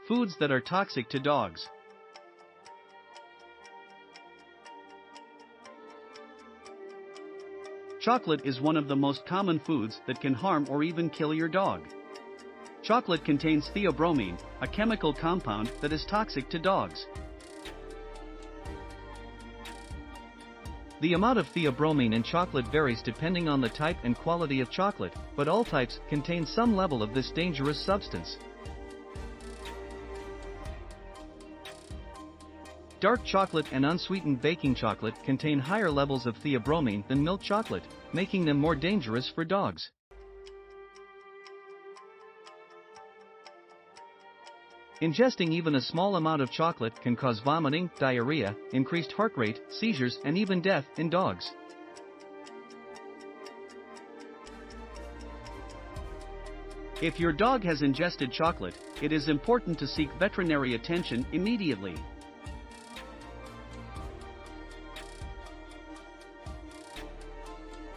Foods that are toxic to dogs. Chocolate is one of the most common foods that can harm or even kill your dog. Chocolate contains theobromine, a chemical compound that is toxic to dogs. The amount of theobromine in chocolate varies depending on the type and quality of chocolate, but all types contain some level of this dangerous substance. Dark chocolate and unsweetened baking chocolate contain higher levels of theobromine than milk chocolate, making them more dangerous for dogs. Ingesting even a small amount of chocolate can cause vomiting, diarrhea, increased heart rate, seizures, and even death in dogs. If your dog has ingested chocolate, it is important to seek veterinary attention immediately.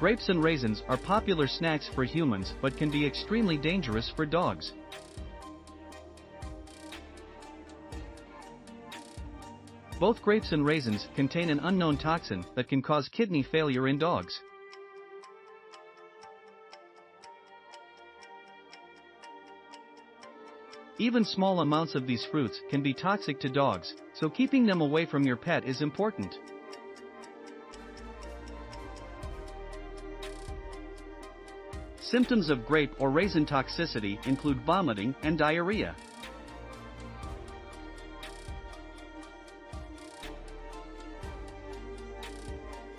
Grapes and raisins are popular snacks for humans but can be extremely dangerous for dogs. Both grapes and raisins contain an unknown toxin that can cause kidney failure in dogs. Even small amounts of these fruits can be toxic to dogs, so keeping them away from your pet is important. Symptoms of grape or raisin toxicity include vomiting and diarrhea.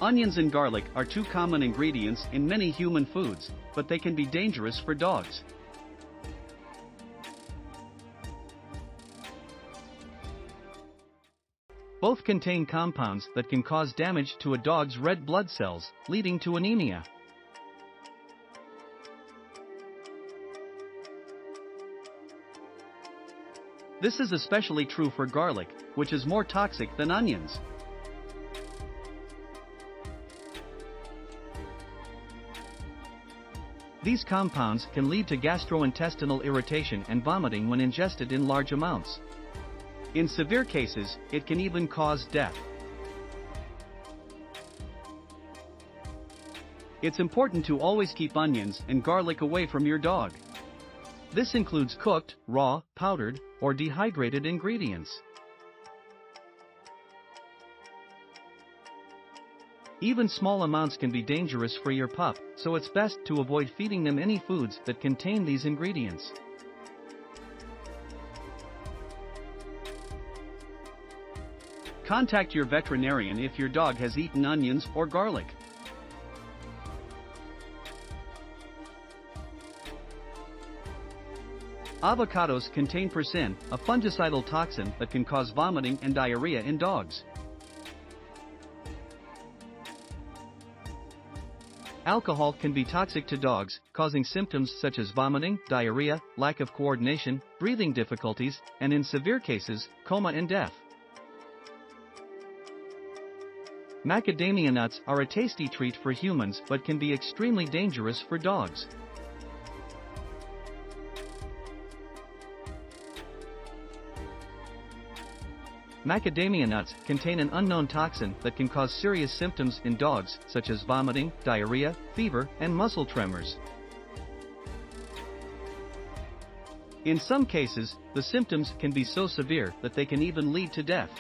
Onions and garlic are two common ingredients in many human foods, but they can be dangerous for dogs. Both contain compounds that can cause damage to a dog's red blood cells, leading to anemia. This is especially true for garlic, which is more toxic than onions. These compounds can lead to gastrointestinal irritation and vomiting when ingested in large amounts. In severe cases, it can even cause death. It's important to always keep onions and garlic away from your dog. This includes cooked, raw, powdered, or dehydrated ingredients. Even small amounts can be dangerous for your pup, so it's best to avoid feeding them any foods that contain these ingredients. Contact your veterinarian if your dog has eaten onions or garlic. Avocados contain persin, a fungicidal toxin that can cause vomiting and diarrhea in dogs. Alcohol can be toxic to dogs, causing symptoms such as vomiting, diarrhea, lack of coordination, breathing difficulties, and in severe cases, coma and death. Macadamia nuts are a tasty treat for humans but can be extremely dangerous for dogs. Macadamia nuts contain an unknown toxin that can cause serious symptoms in dogs such as vomiting, diarrhea, fever, and muscle tremors. In some cases, the symptoms can be so severe that they can even lead to death.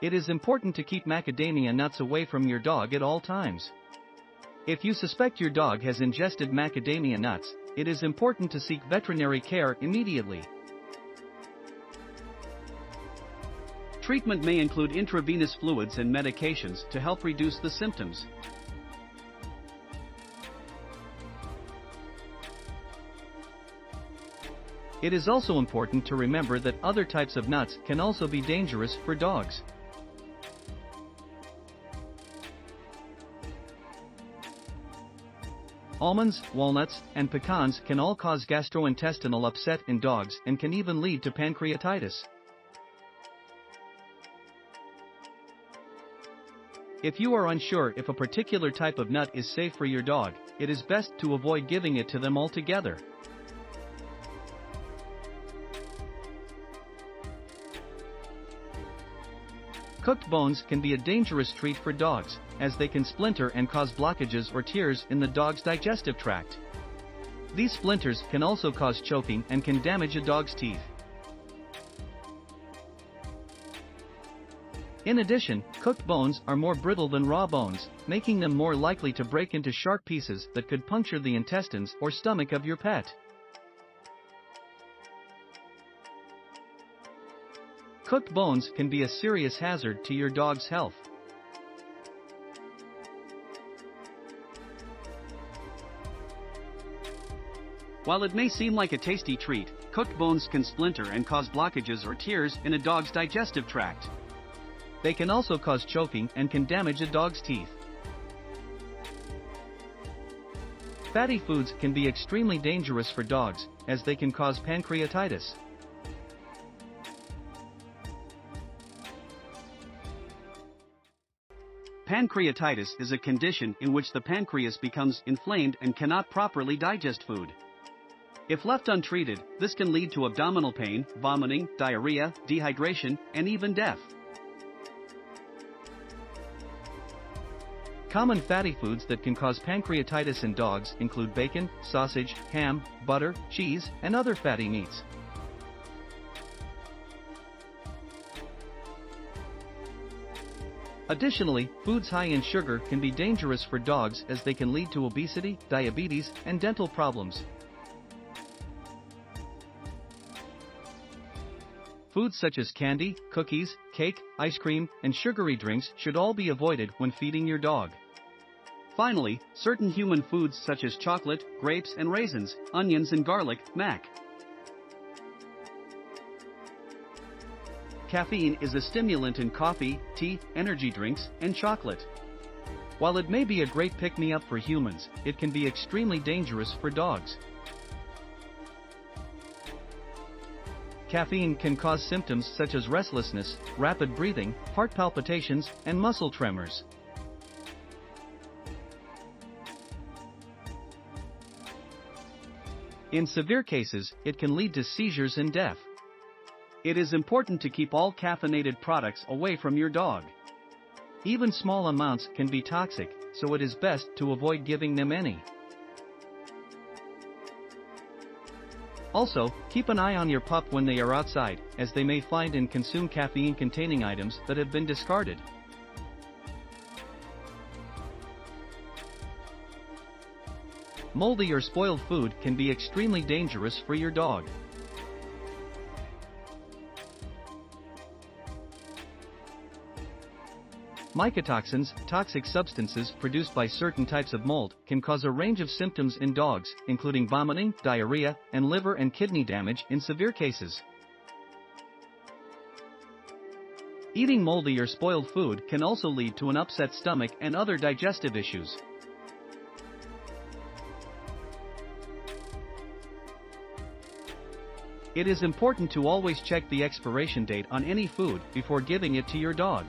It is important to keep macadamia nuts away from your dog at all times. If you suspect your dog has ingested macadamia nuts, it is important to seek veterinary care immediately. Treatment may include intravenous fluids and medications to help reduce the symptoms. It is also important to remember that other types of nuts can also be dangerous for dogs. Almonds, walnuts, and pecans can all cause gastrointestinal upset in dogs and can even lead to pancreatitis. If you are unsure if a particular type of nut is safe for your dog, it is best to avoid giving it to them altogether. Cooked bones can be a dangerous treat for dogs, as they can splinter and cause blockages or tears in the dog's digestive tract. These splinters can also cause choking and can damage a dog's teeth. In addition, cooked bones are more brittle than raw bones, making them more likely to break into sharp pieces that could puncture the intestines or stomach of your pet. Cooked bones can be a serious hazard to your dog's health. While it may seem like a tasty treat, cooked bones can splinter and cause blockages or tears in a dog's digestive tract. They can also cause choking and can damage a dog's teeth. Fatty foods can be extremely dangerous for dogs, as they can cause pancreatitis. Pancreatitis is a condition in which the pancreas becomes inflamed and cannot properly digest food. If left untreated, this can lead to abdominal pain, vomiting, diarrhea, dehydration, and even death. Common fatty foods that can cause pancreatitis in dogs include bacon, sausage, ham, butter, cheese, and other fatty meats. Additionally, foods high in sugar can be dangerous for dogs as they can lead to obesity, diabetes, and dental problems. Foods such as candy, cookies, cake, ice cream, and sugary drinks should all be avoided when feeding your dog. Finally, certain human foods such as chocolate, grapes and raisins, onions and garlic, mac. Caffeine is a stimulant in coffee, tea, energy drinks, and chocolate. While it may be a great pick-me-up for humans, it can be extremely dangerous for dogs. Caffeine can cause symptoms such as restlessness, rapid breathing, heart palpitations, and muscle tremors. In severe cases, it can lead to seizures and death. It is important to keep all caffeinated products away from your dog. Even small amounts can be toxic, so it is best to avoid giving them any. Also, keep an eye on your pup when they are outside, as they may find and consume caffeine-containing items that have been discarded. Moldy or spoiled food can be extremely dangerous for your dog. Mycotoxins, toxic substances produced by certain types of mold, can cause a range of symptoms in dogs, including vomiting, diarrhea, and liver and kidney damage in severe cases. Eating moldy or spoiled food can also lead to an upset stomach and other digestive issues. It is important to always check the expiration date on any food before giving it to your dog.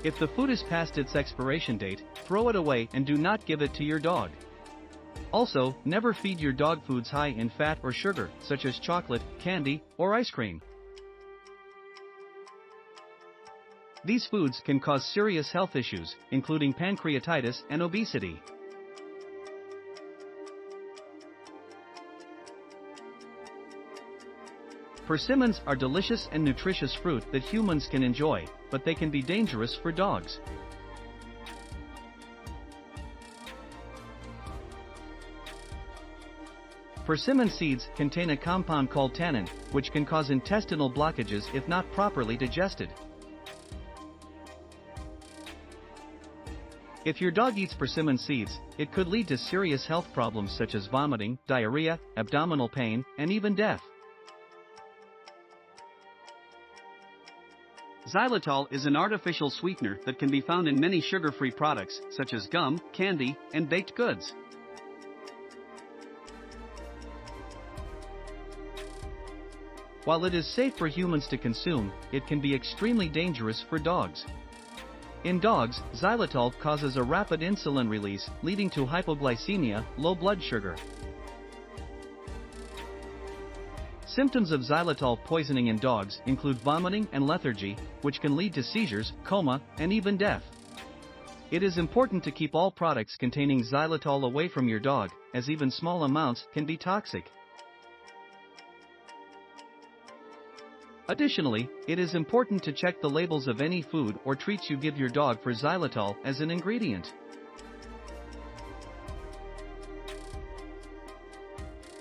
If the food is past its expiration date, throw it away and do not give it to your dog. Also, never feed your dog foods high in fat or sugar, such as chocolate, candy, or ice cream. These foods can cause serious health issues, including pancreatitis and obesity. Persimmons are delicious and nutritious fruit that humans can enjoy, but they can be dangerous for dogs. Persimmon seeds contain a compound called tannin, which can cause intestinal blockages if not properly digested. If your dog eats persimmon seeds, it could lead to serious health problems such as vomiting, diarrhea, abdominal pain, and even death. Xylitol is an artificial sweetener that can be found in many sugar-free products, such as gum, candy, and baked goods. While it is safe for humans to consume, it can be extremely dangerous for dogs. In dogs, xylitol causes a rapid insulin release, leading to hypoglycemia, low blood sugar. Symptoms of xylitol poisoning in dogs include vomiting and lethargy, which can lead to seizures, coma, and even death. It is important to keep all products containing xylitol away from your dog, as even small amounts can be toxic. Additionally, it is important to check the labels of any food or treats you give your dog for xylitol as an ingredient.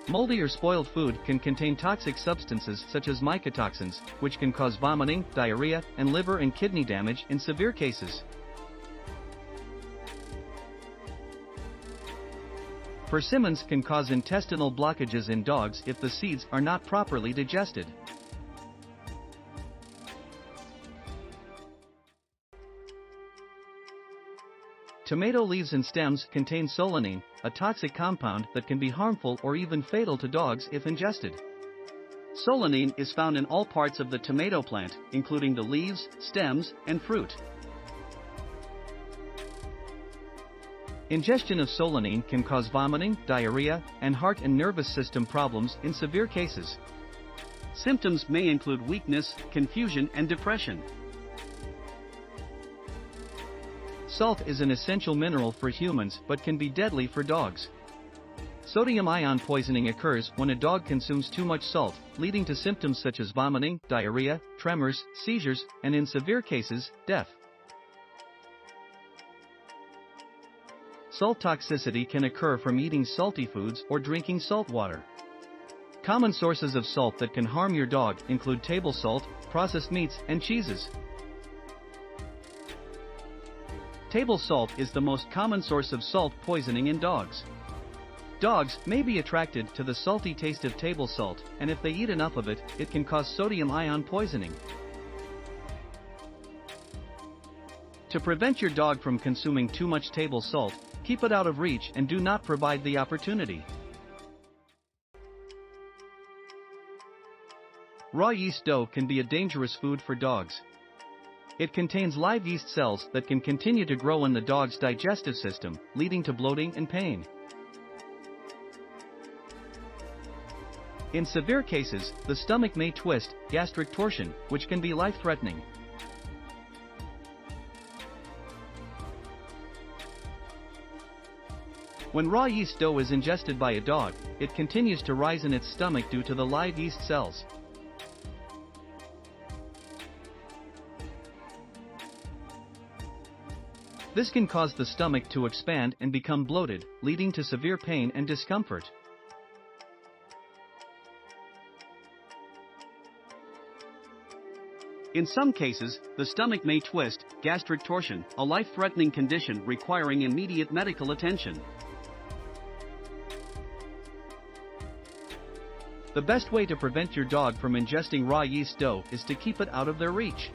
Moldy or spoiled food can contain toxic substances such as mycotoxins, which can cause vomiting, diarrhea, and liver and kidney damage in severe cases. Persimmons can cause intestinal blockages in dogs if the seeds are not properly digested. Tomato leaves and stems contain solanine, a toxic compound that can be harmful or even fatal to dogs if ingested. Solanine is found in all parts of the tomato plant, including the leaves, stems, and fruit. Ingestion of solanine can cause vomiting, diarrhea, and heart and nervous system problems in severe cases. Symptoms may include weakness, confusion, and depression. Salt is an essential mineral for humans but can be deadly for dogs. Sodium ion poisoning occurs when a dog consumes too much salt, leading to symptoms such as vomiting, diarrhea, tremors, seizures, and in severe cases, death. Salt toxicity can occur from eating salty foods or drinking salt water. Common sources of salt that can harm your dog include table salt, processed meats, and cheeses. Table salt is the most common source of salt poisoning in dogs. Dogs may be attracted to the salty taste of table salt, and if they eat enough of it, it can cause sodium ion poisoning. To prevent your dog from consuming too much table salt, keep it out of reach and do not provide the opportunity. Raw yeast dough can be a dangerous food for dogs. It contains live yeast cells that can continue to grow in the dog's digestive system, leading to bloating and pain. In severe cases, the stomach may twist, gastric torsion, which can be life-threatening. When raw yeast dough is ingested by a dog, it continues to rise in its stomach due to the live yeast cells. This can cause the stomach to expand and become bloated, leading to severe pain and discomfort. In some cases, the stomach may twist, gastric torsion, a life-threatening condition requiring immediate medical attention. The best way to prevent your dog from ingesting raw yeast dough is to keep it out of their reach.